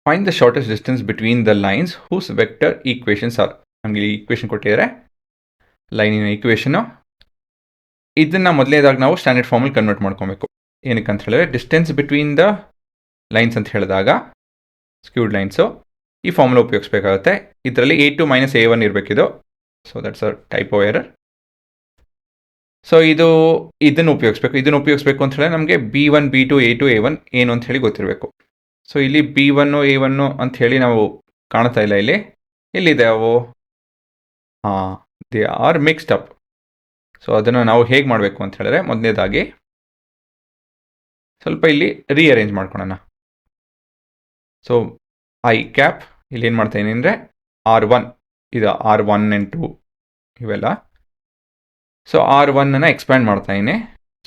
Find the shortest distance between the lines whose vector equations are. ನಮಗೆ equation ಕೊಟ್ಟಿದ್ದಾರೆ, ಲೈನಿನ ಈಕ್ವೇಷನು. ಇದನ್ನು ಮೊದಲನೇದಾಗಿ ನಾವು ಸ್ಟ್ಯಾಂಡರ್ಡ್ ಫಾರ್ಮಲ್ಲಿ ಕನ್ವರ್ಟ್ ಮಾಡ್ಕೊಬೇಕು. ಏನಕ್ಕೆ ಅಂತ ಹೇಳಿದ್ರೆ ಡಿಸ್ಟೆನ್ಸ್ ಬಿಟ್ವೀನ್ ದ ಲೈನ್ಸ್ ಅಂತ ಹೇಳಿದಾಗ ಸ್ಕ್ಯೂಡ್ ಲೈನ್ಸು ಈ ಫಾರ್ಮುಲಾ ಉಪಯೋಗಿಸ್ಬೇಕಾಗುತ್ತೆ. ಇದರಲ್ಲಿ A2 - A1 ಇರಬೇಕಿದು. So that's a type of error. So ಇದನ್ನು ಉಪಯೋಗಿಸ್ಬೇಕು ಅಂತ ಹೇಳಿದ್ರೆ ನಮಗೆ B1 B2 A2 A1 ಏನು ಅಂತ ಹೇಳಿ ಗೊತ್ತಿರಬೇಕು. ಸೊ ಇಲ್ಲಿ B1 A1 ಅಂತ ಹೇಳಿ ನಾವು ಕಾಣ್ತಾ ಇಲ್ಲ. ಎಲ್ಲಿದೆ ಅವು? They are mixed up. So ಅದನ್ನು ನಾವು ಹೇಗೆ ಮಾಡಬೇಕು ಅಂತ ಹೇಳಿದ್ರೆ ಮೊದಲನೇದಾಗಿ ಸ್ವಲ್ಪ ಇಲ್ಲಿ ರೀಅರೇಂಜ್ ಮಾಡ್ಕೊಳ್ಳೋಣ. ಸೊ ಐ ಕ್ಯಾಪ್ ಇಲ್ಲಿ ಏನು ಮಾಡ್ತಾ ಇದ್ದೀನಿ ಅಂದರೆ R1 ಇದು R1 and 2 ಇವೆಲ್ಲ. ಸೊ R1 ಎಕ್ಸ್ಪ್ಯಾಂಡ್ ಮಾಡ್ತಾ ಇದ್ದೀನಿ.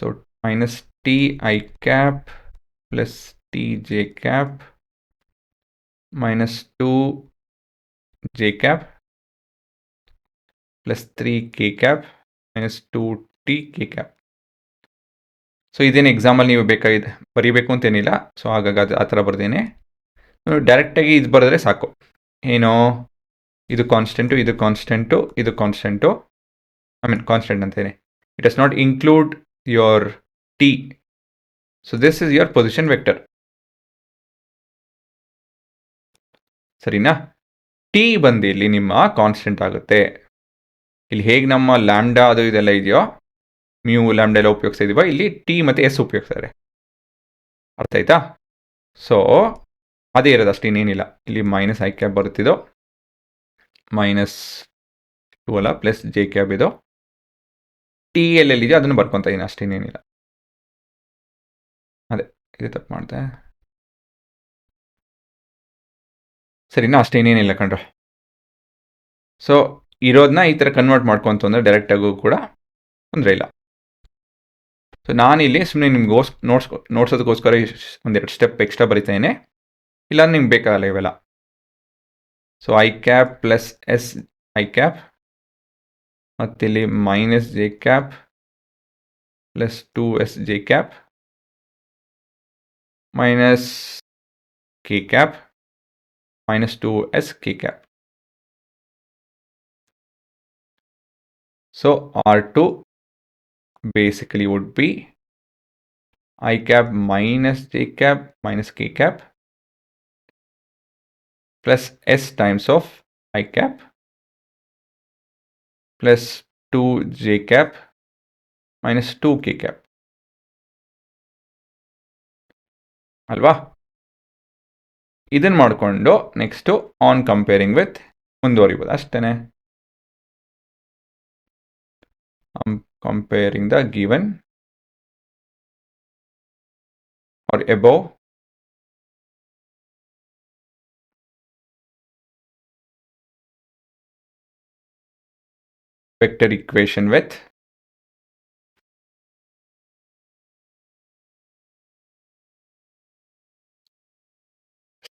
So minus T I cap plus T J cap minus 2 J cap plus 3 K cap minus 2 T K cap. So ಇದೇನು ಎಕ್ಸಾಮಲ್ಲಿ ನೀವು ಬರೀಬೇಕು ಅಂತೇನಿಲ್ಲ. ಸೊ ಹಾಗಾಗಿ ಆ ಥರ ಬರ್ದೇನೆ. ಡೈರೆಕ್ಟಾಗಿ ಇದು ಬರೆದ್ರೆ ಸಾಕು. ಏನು ಇದು ಕಾನ್ಸ್ಟೆಂಟು, ಇದು ಕಾನ್ಸ್ಟೆಂಟು, ಇದು ಕಾನ್ಸ್ಟೆಂಟು. ಕಾನ್ಸ್ಟೆಂಟ್ ಅಂತೇನೆ. It does not include your T. So this is your position vector. ಸರಿನಾ? ಟಿ ಬಂದು ಇಲ್ಲಿ ನಿಮ್ಮ ಕಾನ್ಸ್ಟೆಂಟ್ ಆಗುತ್ತೆ. ಇಲ್ಲಿ ಹೇಗೆ ನಮ್ಮ ಲ್ಯಾಂಡಾ ಅದು ಇದೆಲ್ಲ ಇದೆಯೋ, ಮ್ಯೂ ಲ್ಯಾಂಡಾ ಎಲ್ಲ ಉಪಯೋಗಿಸ್ತಾ ಇದೀವ, ಇಲ್ಲಿ ಟಿ ಮತ್ತು ಎಸ್ ಉಪಯೋಗಿಸ್ತಾರೆ. ಅರ್ಥ ಆಯ್ತಾ? ಸೊ ಅದೇ ಇರೋದು, ಅಷ್ಟೇನೇನಿಲ್ಲ. ಇಲ್ಲಿ ಮೈನಸ್ ಐ ಕ್ಯಾಪ್ ಬರುತ್ತಿದ್ದು, ಮೈನಸ್ 2 ಅಲ್ಲ ಪ್ಲಸ್ ಜೆ ಕ್ಯಾಪ್ ಇದು. ಟಿ ಎಲ್ಲೆಲ್ಲಿದೆಯೋ ಅದನ್ನು ಬರ್ಕೊತಾ ಇದ್ದೀನಿ, ಅಷ್ಟೇನೇನಿಲ್ಲ. ಅದೇ ಇದು ತಪ್ಪು ಮಾಡ್ತೆ. ಸರಿನಾ? ಅಷ್ಟೇನೇನಿಲ್ಲ ಕಣ್ರು. ಸೊ ಇರೋದನ್ನ ಈ ಥರ ಕನ್ವರ್ಟ್ ಮಾಡ್ಕೊಂತಂದ್ರೆ ಡೈರೆಕ್ಟಾಗೂ ಕೂಡ ತೊಂದರೆ ಇಲ್ಲ. ಸೊ ನಾನಿಲ್ಲಿ ಸುಮ್ಮನೆ ನಿಮ್ಗೆ ನೋಡ್ಸೋದಕ್ಕೋಸ್ಕರ ಒಂದೆರಡು ಸ್ಟೆಪ್ ಎಕ್ಸ್ಟ್ರಾ ಬರಿತೇನೆ. ಇಲ್ಲ ನಿಮ್ಗೆ ಬೇಕಾಗಲ್ಲ ಇವೆಲ್ಲ. So I cap plus S I cap ಮತ್ತಿಲ್ಲಿ minus J cap plus 2 S J cap minus K cap minus 2 S K cap. So R2 basically would be I cap minus j cap minus k cap plus s times of I cap plus 2 j cap minus 2 k cap. ಅಲ್ವಾ? ಇದನ್ನು ಮಾಡಿಕೊಂಡು next on comparing with ಮುಂದುವರಿಬೋದು ಅಷ್ಟೇ. Comparing the given or above vector equation with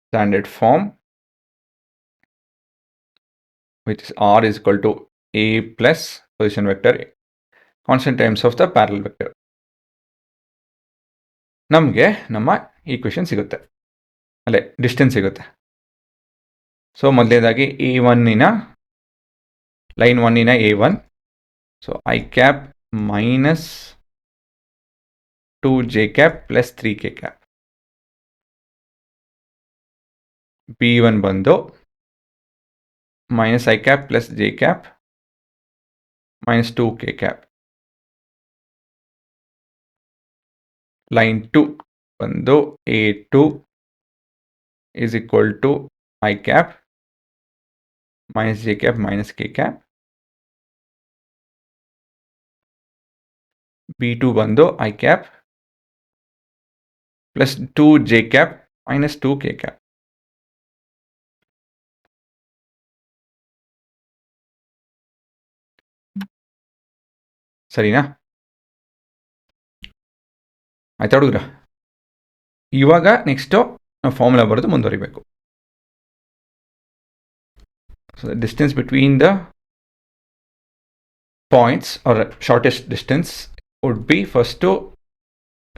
standard form, which is R is equal to A plus position vector constant times of the parallel vector. ನಮಗೆ ನಮ್ಮ equation ಸಿಗುತ್ತೆ, ಅಲ್ಲೇ distance ಸಿಗುತ್ತೆ. So ಮೊದಲನೇದಾಗಿ A1 line 1 A1. So I cap minus 2 J cap plus 3 K cap. B1 ಬಂದು minus I cap plus J cap minus 2 K cap. Line 2 ಬಂದು A2 is equal to I cap minus j cap minus k cap. B2 ಬಂದು I cap plus 2 j cap minus 2 k cap. ಸರಿನಾ? ಆಯ್ತಾ ಹುಡುಗ್ರ? ಇವಾಗ next ನಾವು formula ಬರೆದು ಮುಂದುವರಿಬೇಕು. So the distance between the points are shortest distance would be first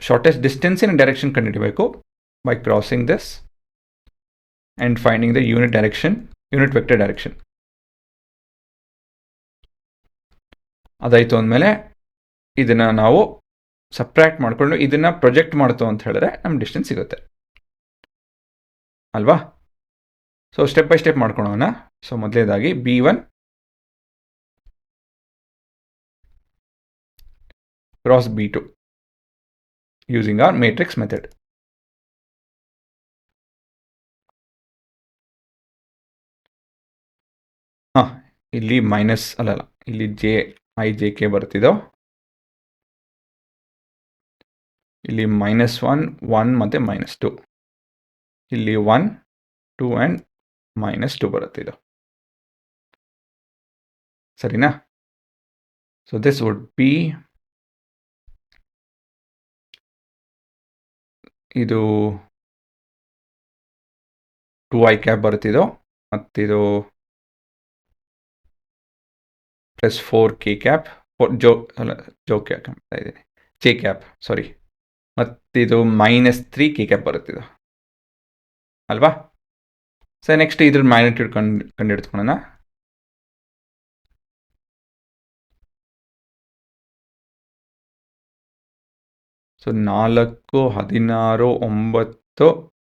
shortest ಡಿಸ್ಟೆನ್ಸಿನ direction ಕಂಡುಹಿಡಬೇಕು by crossing this and finding the unit vector direction. ಅದಾಯಿತು ಅಂದಮೇಲೆ ಇದನ್ನು ನಾವು ಸಬ್ಟ್ರಾಕ್ಟ್ ಮಾಡಿಕೊಂಡು ಇದನ್ನು ಪ್ರೊಜೆಕ್ಟ್ ಮಾಡ್ತು ಅಂತ ಹೇಳಿದ್ರೆ ನಮ್ಗೆ ಡಿಸ್ಟೆನ್ಸ್ ಸಿಗುತ್ತೆ ಅಲ್ವಾ. ಸೊ ಸ್ಟೆಪ್ ಬೈ ಸ್ಟೆಪ್ ಮಾಡ್ಕೊಳ್ಳೋಣ. ಸೊ ಮೊದಲೇದಾಗಿ B1 cross B2 using our matrix method. ಇಲ್ಲಿ ಮೈನಸ್ ಅಲ್ಲಲ್ಲ, ಇಲ್ಲಿ JK ಬರ್ತಿದ್ದೋ, ಇಲ್ಲಿ -1 1 ಮತ್ತು -2, ಇಲ್ಲಿ 1 2 ಆ್ಯಂಡ್ -2 ಬರುತ್ತಿದ್ದು, ಸರಿನಾ. ಸೊ ದಿಸ್ ವುಡ್ ಬಿ, ಇದು 2i ಕ್ಯಾಪ್ ಬರುತ್ತಿದ್ದೋ, ಮತ್ತಿದು +4k ಕ್ಯಾಪ್, J ಕ್ಯಾಪ್ ಸಾರಿ, ಮತ್ತಿದು -3k ಕ್ಯಾಪ್ ಬರುತ್ತಿದ್ದು ಅಲ್ವಾ. ಸೊ ನೆಕ್ಸ್ಟ್ ಇದ್ರ ಮ್ಯಾಗ್ನಿಟ್ಯೂಡ್ ಕಂಡುಹಿಡ್ಕೊಳ್ಳೋಣ. So 4 16 9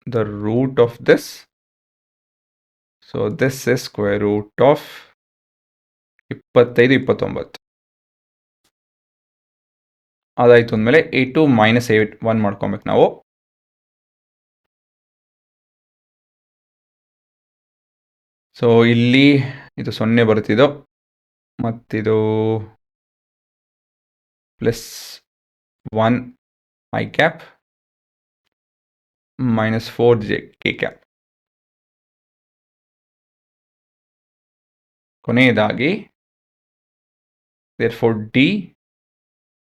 the root of this. So this is square root of 25 29. ಅದಾಯಿತು ಅಂದಮೇಲೆ A2 -A1 ಮಾಡ್ಕೊಬೇಕು ನಾವು. ಸೊ ಇಲ್ಲಿ ಇದು 0 ಬರ್ತಿದ್ದೋ, ಮತ್ತಿದು +1 i ಕ್ಯಾಪ್ -4k ಕ್ಯಾಪ್. ಕೊನೆಯದಾಗಿ therefore D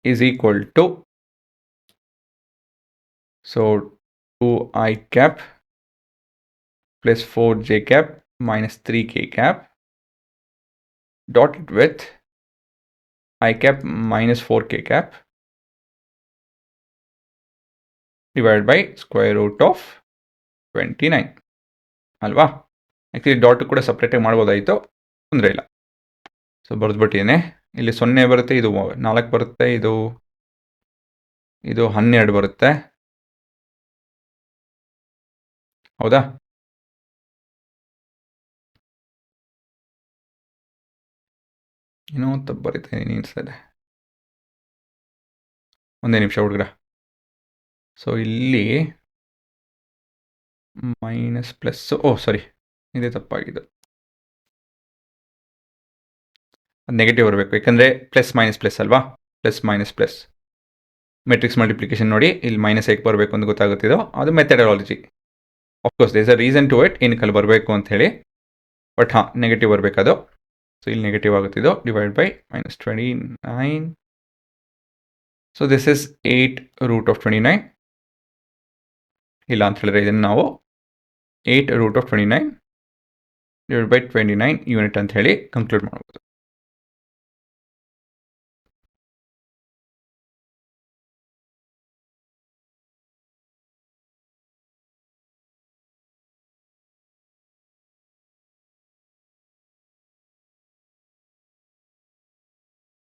is equal to, so 2i cap +4j cap -3k cap dotted with I cap -4k cap divided by square root of 29 ಅಲ್ವಾ. Actually dot ಕೂಡ ಸಪ್ರೇಟಾಗಿ ಮಾಡ್ಬೋದಾಯಿತು, ತೊಂದರೆ ಇಲ್ಲ. ಸೊ ಬರೆದ್ಬಿಟ್ಟಿದ್ದೇನೆ. ಇಲ್ಲಿ 0 ಬರುತ್ತೆ, ಇದು 4 ಬರುತ್ತೆ, ಇದು 12 ಬರುತ್ತೆ, ಹೌದಾ. ಏನೋ ತಪ್ಪು ಬರೀತೀನಿ ಅನಿಸ್ತದೆ, ಒಂದೇ ನಿಮಿಷ ಹುಡುಗ್ರ. ಸೊ ಇಲ್ಲಿ ಮೈನಸ್ ಪ್ಲಸ್, ಸಾರಿ ಇದೇ ತಪ್ಪಾಗಿದ್ದು, ಅದು ನೆಗೆಟಿವ್ ಬರಬೇಕು, ಯಾಕಂದರೆ +- ಅಲ್ವಾ. +- ಮೆಟ್ರಿಕ್ಸ್ ಮಲ್ಟಿಪ್ಲಿಕೇಶನ್ ನೋಡಿ, ಇಲ್ಲಿ -8 ಬರಬೇಕು ಅಂತ ಗೊತ್ತಾಗುತ್ತಿದ್ದೋ, ಅದು methodology. Of course there is a reason to it, ಏನಕ್ಕೆ ಬರಬೇಕು ಅಂತ ಹೇಳಿ, ಬಟ್ ನೆಗೆಟಿವ್ ಬರಬೇಕದು. ಸೊ ಇಲ್ಲಿ ನೆಗೆಟಿವ್ ಆಗುತ್ತಿದ್ದೋ, divide by -29. So this is 8 root of 29. ಇಲ್ಲ ಅಂತ ಹೇಳಿದ್ರೆ ಇದನ್ನು ನಾವು 8 root of 29 divide by 29 unit ಅಂತ ಹೇಳಿ ಕನ್ಕ್ಲೂಡ್ ಮಾಡ್ಬೋದು.